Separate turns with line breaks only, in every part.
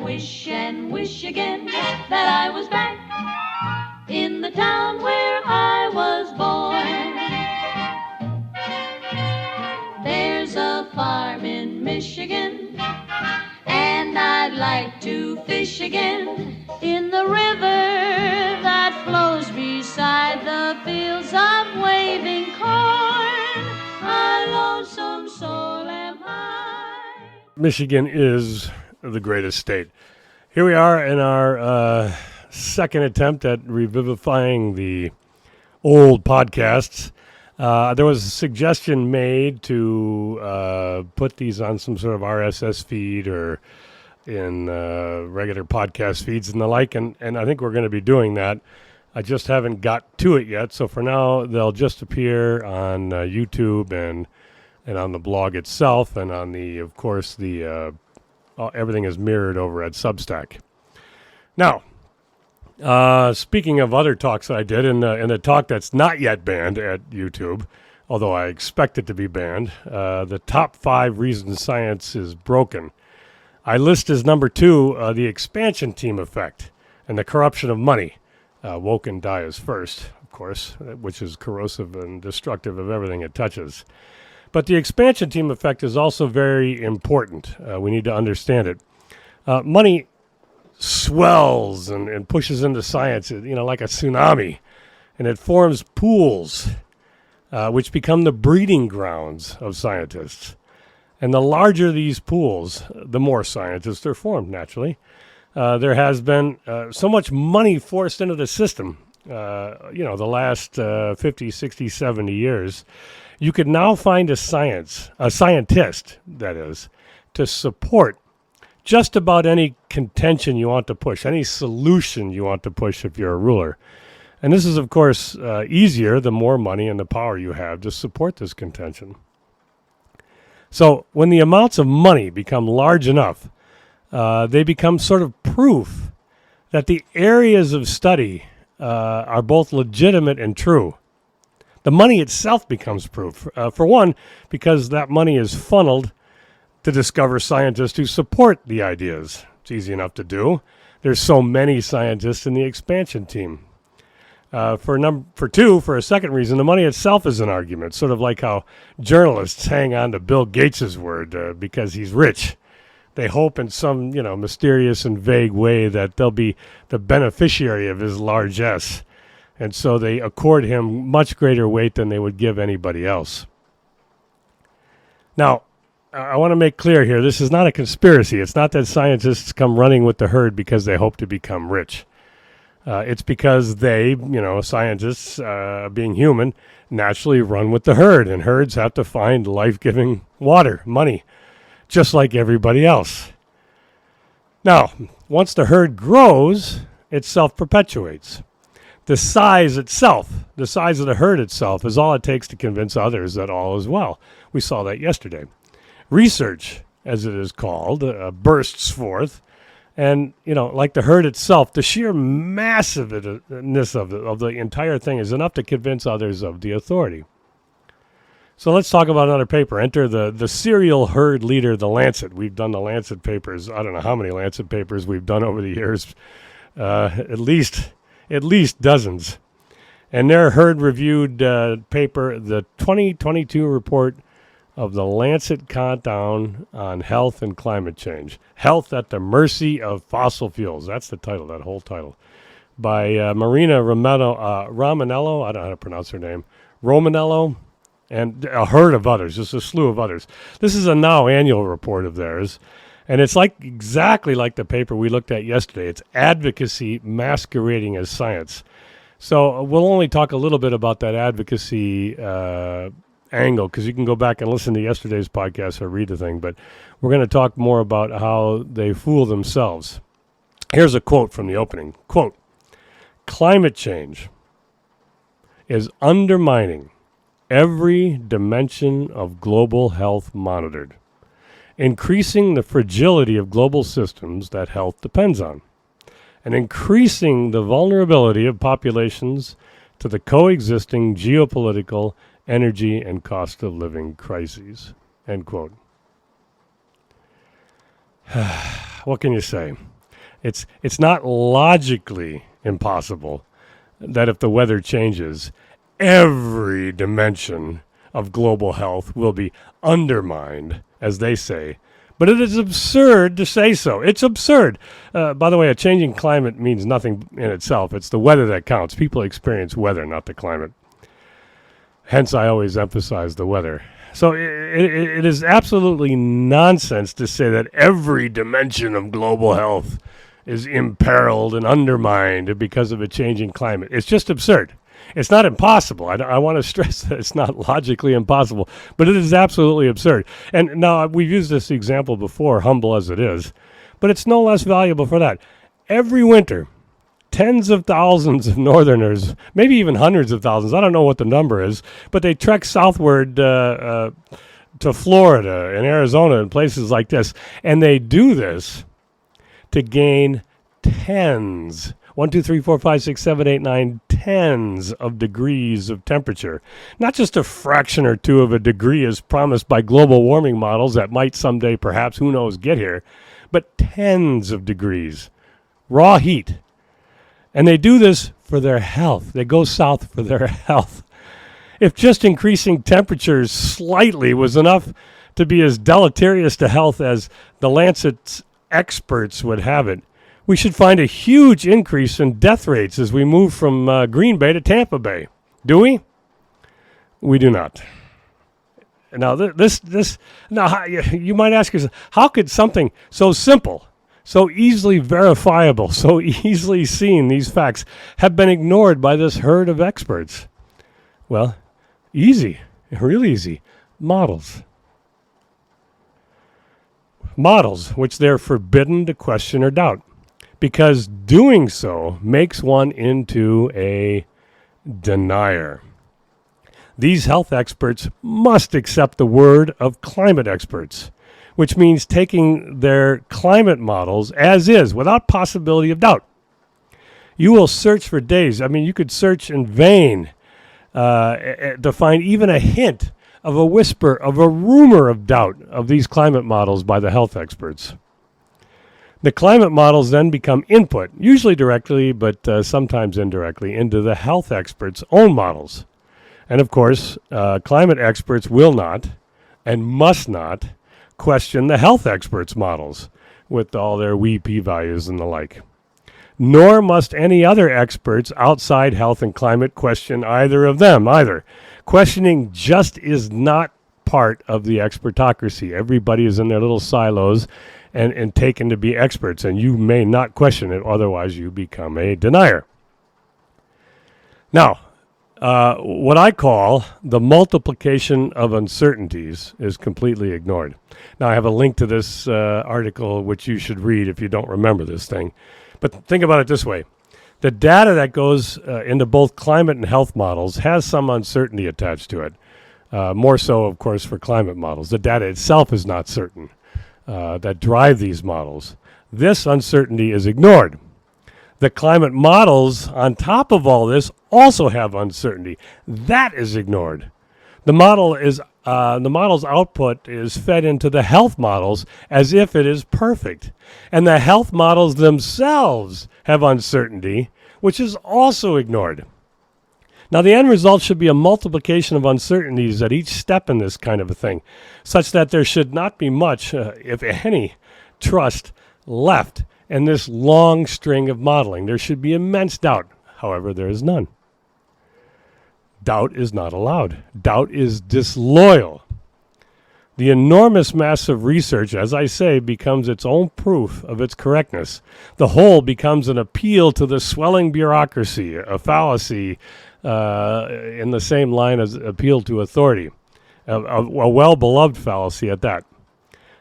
and wish again that I was back in the town where I was born. There's a farm in Michigan, and I'd like to fish again in the river that flows beside the fields of waving corn. A lonesome soul am I.
Michigan is the greatest state. Here we are in our second attempt at revivifying the old podcasts. There was a suggestion made to put these on some sort of RSS feed or in regular podcast feeds and the like, and I think we're going to be doing that. I just haven't got to it yet, so for now they'll just appear on YouTube and on the blog itself, and on the, of course, the everything is mirrored over at Substack. Now, speaking of other talks that I did, in a talk that's not yet banned at YouTube, although I expect it to be banned, the top 5 reasons science is broken. I list as number 2 the expansion team effect and the corruption of money. Woke and die is first, of course, which is corrosive and destructive of everything it touches. But the expansion team effect is also very important. We need to understand it. Money swells and pushes into science, like a tsunami, and it forms pools, which become the breeding grounds of scientists. And the larger these pools, the more scientists are formed, naturally. There has been so much money forced into the system, the last 50, 60, 70 years. You could now find a scientist, that is, to support just about any contention you want to push, any solution you want to push if you're a ruler. And this is, of course, easier the more money and the power you have to support this contention. So when the amounts of money become large enough, they become sort of proof that the areas of study are both legitimate and true. The money itself becomes proof. For one, because that money is funneled to discover scientists who support the ideas. It's easy enough to do. There's so many scientists in the expansion team. For two, for a second reason, the money itself is an argument, sort of like how journalists hang on to Bill Gates' word because he's rich. They hope in some, mysterious and vague way that they'll be the beneficiary of his largesse. And so they accord him much greater weight than they would give anybody else. Now, I want to make clear here, this is not a conspiracy. It's not that scientists come running with the herd because they hope to become rich. It's because they, scientists, being human, naturally run with the herd. And herds have to find life-giving water, money, just like everybody else. Now, once the herd grows, it self-perpetuates. The size itself, the size of the herd itself, is all it takes to convince others that all is well. We saw that yesterday. Research, as it is called, bursts forth. And, like the herd itself, the sheer massiveness of the entire thing is enough to convince others of the authority. So let's talk about another paper. Enter the serial herd leader, the Lancet. We've done the Lancet papers. I don't know how many Lancet papers we've done over the years. At least dozens. And their herd-reviewed paper, the 2022 report of the Lancet Countdown on Health and Climate Change. Health at the Mercy of Fossil Fuels. That's the title, that whole title. By Marina Romanello, I don't know how to pronounce her name, Romanello, and a herd of others, just a slew of others. This is a now annual report of theirs. And it's exactly like the paper we looked at yesterday. It's advocacy masquerading as science. So we'll only talk a little bit about that advocacy angle, because you can go back and listen to yesterday's podcast or read the thing. But we're going to talk more about how they fool themselves. Here's a quote from the opening. Quote, "Climate change is undermining every dimension of global health monitored, increasing the fragility of global systems that health depends on, and increasing the vulnerability of populations to the coexisting geopolitical, energy, and cost of living crises." End quote. What can you say? It's not logically impossible that if the weather changes, every dimension of global health will be undermined, as they say. But it is absurd to say so. It's absurd. By the way, a changing climate means nothing in itself. It's the weather that counts. People experience weather, not the climate. Hence, I always emphasize the weather. So it is absolutely nonsense to say that every dimension of global health is imperiled and undermined because of a changing climate. It's just absurd. It's not impossible. I want to stress that it's not logically impossible, but it is absolutely absurd. And now we've used this example before, humble as it is, but it's no less valuable for that. Every winter, tens of thousands of northerners, maybe even hundreds of thousands, I don't know what the number is, but they trek southward to Florida and Arizona and places like this, and they do this to gain tens 1, 2, 3, 4, 5, 6, 7, 8, 9, tens of degrees of temperature. Not just a fraction or two of a degree as promised by global warming models that might someday, perhaps, who knows, get here, but tens of degrees. Raw heat. And they do this for their health. They go south for their health. If just increasing temperatures slightly was enough to be as deleterious to health as the Lancet's experts would have it, we should find a huge increase in death rates as we move from Green Bay to Tampa Bay. Do we? We do not. Now, now you might ask yourself, how could something so simple, so easily verifiable, so easily seen, these facts, have been ignored by this herd of experts? Well, easy, real easy. Models. Models, which they're forbidden to question or doubt, because doing so makes one into a denier. These health experts must accept the word of climate experts, which means taking their climate models as is, without possibility of doubt. You will search for days. I mean, you could search in vain to find even a hint of a whisper, of a rumor of doubt of these climate models by the health experts. The climate models then become input, usually directly, but sometimes indirectly, into the health experts' own models. And of course, climate experts will not and must not question the health experts' models with all their wee p-values and the like. Nor must any other experts outside health and climate question either of them either. Questioning just is not part of the expertocracy. Everybody is in their little silos and taken to be experts, and you may not question it, otherwise you become a denier. Now, what I call the multiplication of uncertainties is completely ignored. Now, I have a link to this article, which you should read if you don't remember this thing. But think about it this way. The data that goes into both climate and health models has some uncertainty attached to it. More so, of course, for climate models. The data itself is not certain that drive these models. This uncertainty is ignored. The climate models, on top of all this, also have uncertainty. That is ignored. The model's output is fed into the health models as if it is perfect. And the health models themselves have uncertainty, which is also ignored. Now, the end result should be a multiplication of uncertainties at each step in this kind of a thing, such that there should not be much, if any, trust left in this long string of modeling. There should be immense doubt. However, there is none. Doubt is not allowed. Doubt is disloyal. The enormous mass of research, as I say, becomes its own proof of its correctness. The whole becomes an appeal to the swelling bureaucracy, a fallacy in the same line as appeal to authority, a well-beloved fallacy at that.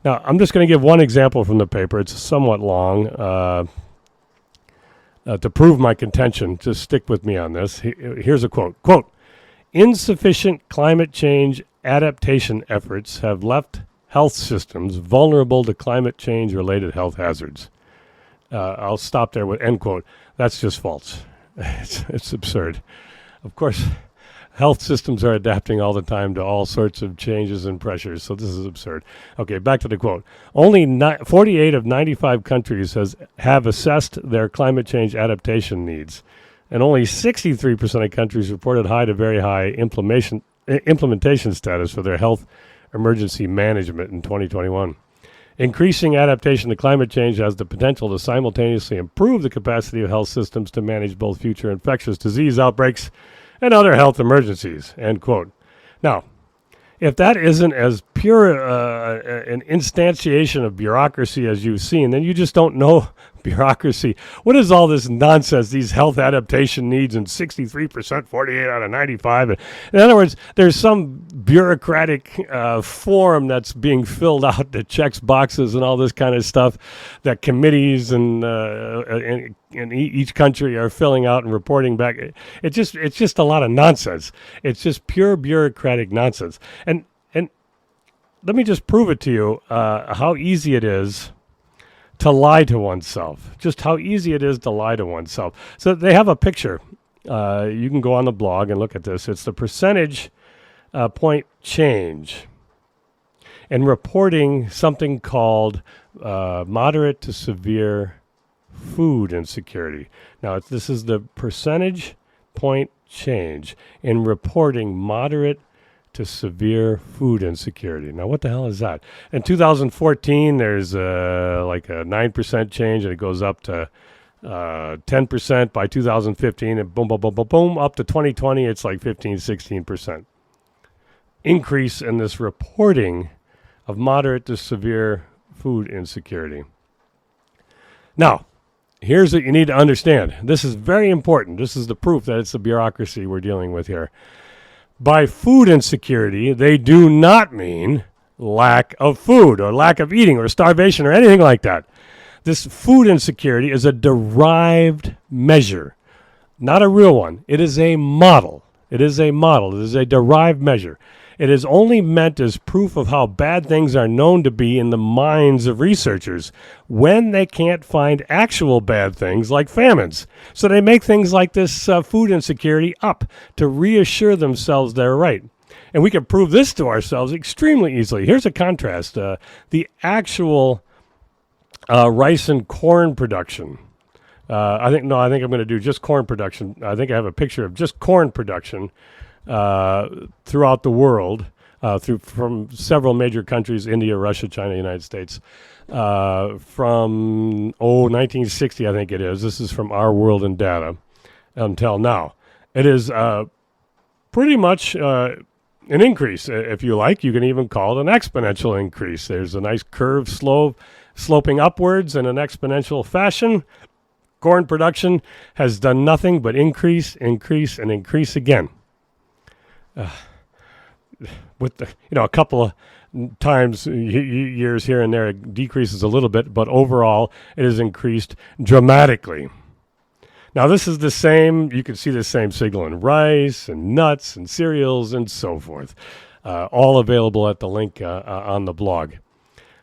Now, I'm just going to give one example from the paper. It's somewhat long. To prove my contention, just stick with me on this. Here's a quote. Quote, "Insufficient climate change adaptation efforts have left health systems vulnerable to climate change-related health hazards." I'll stop there with end quote. That's just false. It's absurd. Of course, Health systems are adapting all the time to all sorts of changes and pressures, so this is absurd. Okay, back to the quote. Only 48 of 95 countries have assessed their climate change adaptation needs, and only 63% of countries reported high to very high implementation status for their health emergency management in 2021. Increasing adaptation to climate change has the potential to simultaneously improve the capacity of health systems to manage both future infectious disease outbreaks and other health emergencies, end quote. Now, if that isn't as pure an instantiation of bureaucracy as you've seen, then you just don't know bureaucracy. What is all this nonsense, these health adaptation needs and 63%, 48 out of 95? In other words, there's some bureaucratic form that's being filled out that checks boxes and all this kind of stuff that committees and in each country are filling out and reporting back. It's just a lot of nonsense. It's just pure bureaucratic nonsense. And let me just prove it to you how easy it is to lie to oneself. Just how easy it is to lie to oneself. So they have a picture. You can go on the blog and look at this. It's the percentage point change in reporting something called moderate to severe food insecurity. Now, this is the percentage point change in reporting moderate to severe food insecurity. Now, what the hell is that? In 2014, there's like a 9% change, and it goes up to 10% by 2015, and boom, boom, boom, boom, boom, up to 2020, it's like 15, 16% increase in this reporting of moderate to severe food insecurity. Now, here's what you need to understand. This is very important. This is the proof that it's the bureaucracy we're dealing with here. By food insecurity, they do not mean lack of food or lack of eating or starvation or anything like that. This food insecurity is a derived measure, not a real one. It is a model. It is a model. It is a derived measure. It is only meant as proof of how bad things are known to be in the minds of researchers when they can't find actual bad things like famines. So they make things like this food insecurity up to reassure themselves they're right. And we can prove this to ourselves extremely easily. Here's a contrast. The actual rice and corn production. I think I'm going to do just corn production. I think I have a picture of just corn production throughout the world, from several major countries, India, Russia, China, United States, from 1960, I think it is. This is from Our World in Data until now. It is pretty much an increase, if you like. You can even call it an exponential increase. There's a nice curve sloping upwards in an exponential fashion. Corn production has done nothing but increase, and increase again. With a couple of times, years here and there, it decreases a little bit, but overall, it has increased dramatically. Now, this is the same. You can see the same signal in rice and nuts and cereals and so forth, all available at the link on the blog.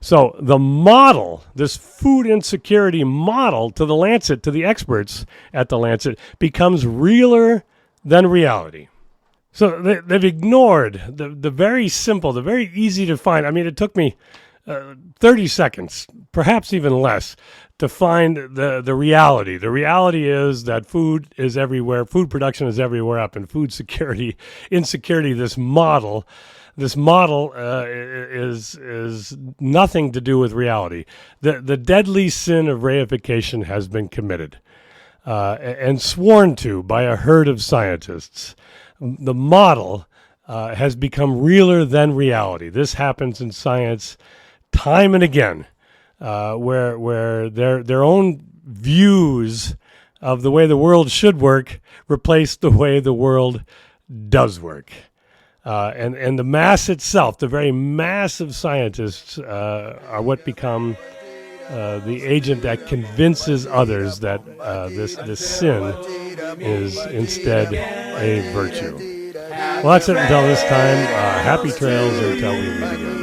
So the model, this food insecurity model to the Lancet, to the experts at the Lancet, becomes realer than reality. So they've ignored the very simple, the very easy to find. I mean, it took me 30 seconds, perhaps even less, to find the reality. The reality is that food is everywhere. Food production is everywhere up in food security, insecurity. This model is nothing to do with reality. The deadly sin of reification has been committed and sworn to by a herd of scientists. The model has become realer than reality. This happens in science time and again, where their own views of the way the world should work replace the way the world does work. And the mass itself, the very mass of scientists, are what become the agent that convinces others that this sin is instead a virtue. Well, that's it until this time. Happy trails until we meet again.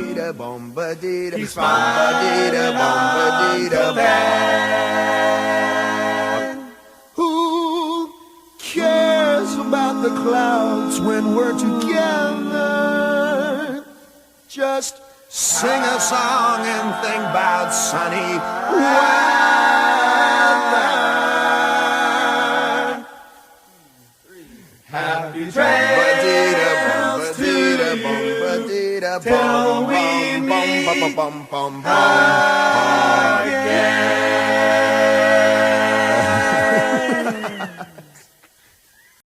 Who cares about the clouds when we're together. Just sing a song and think about sunny weather. Happy trails to you till we meet again.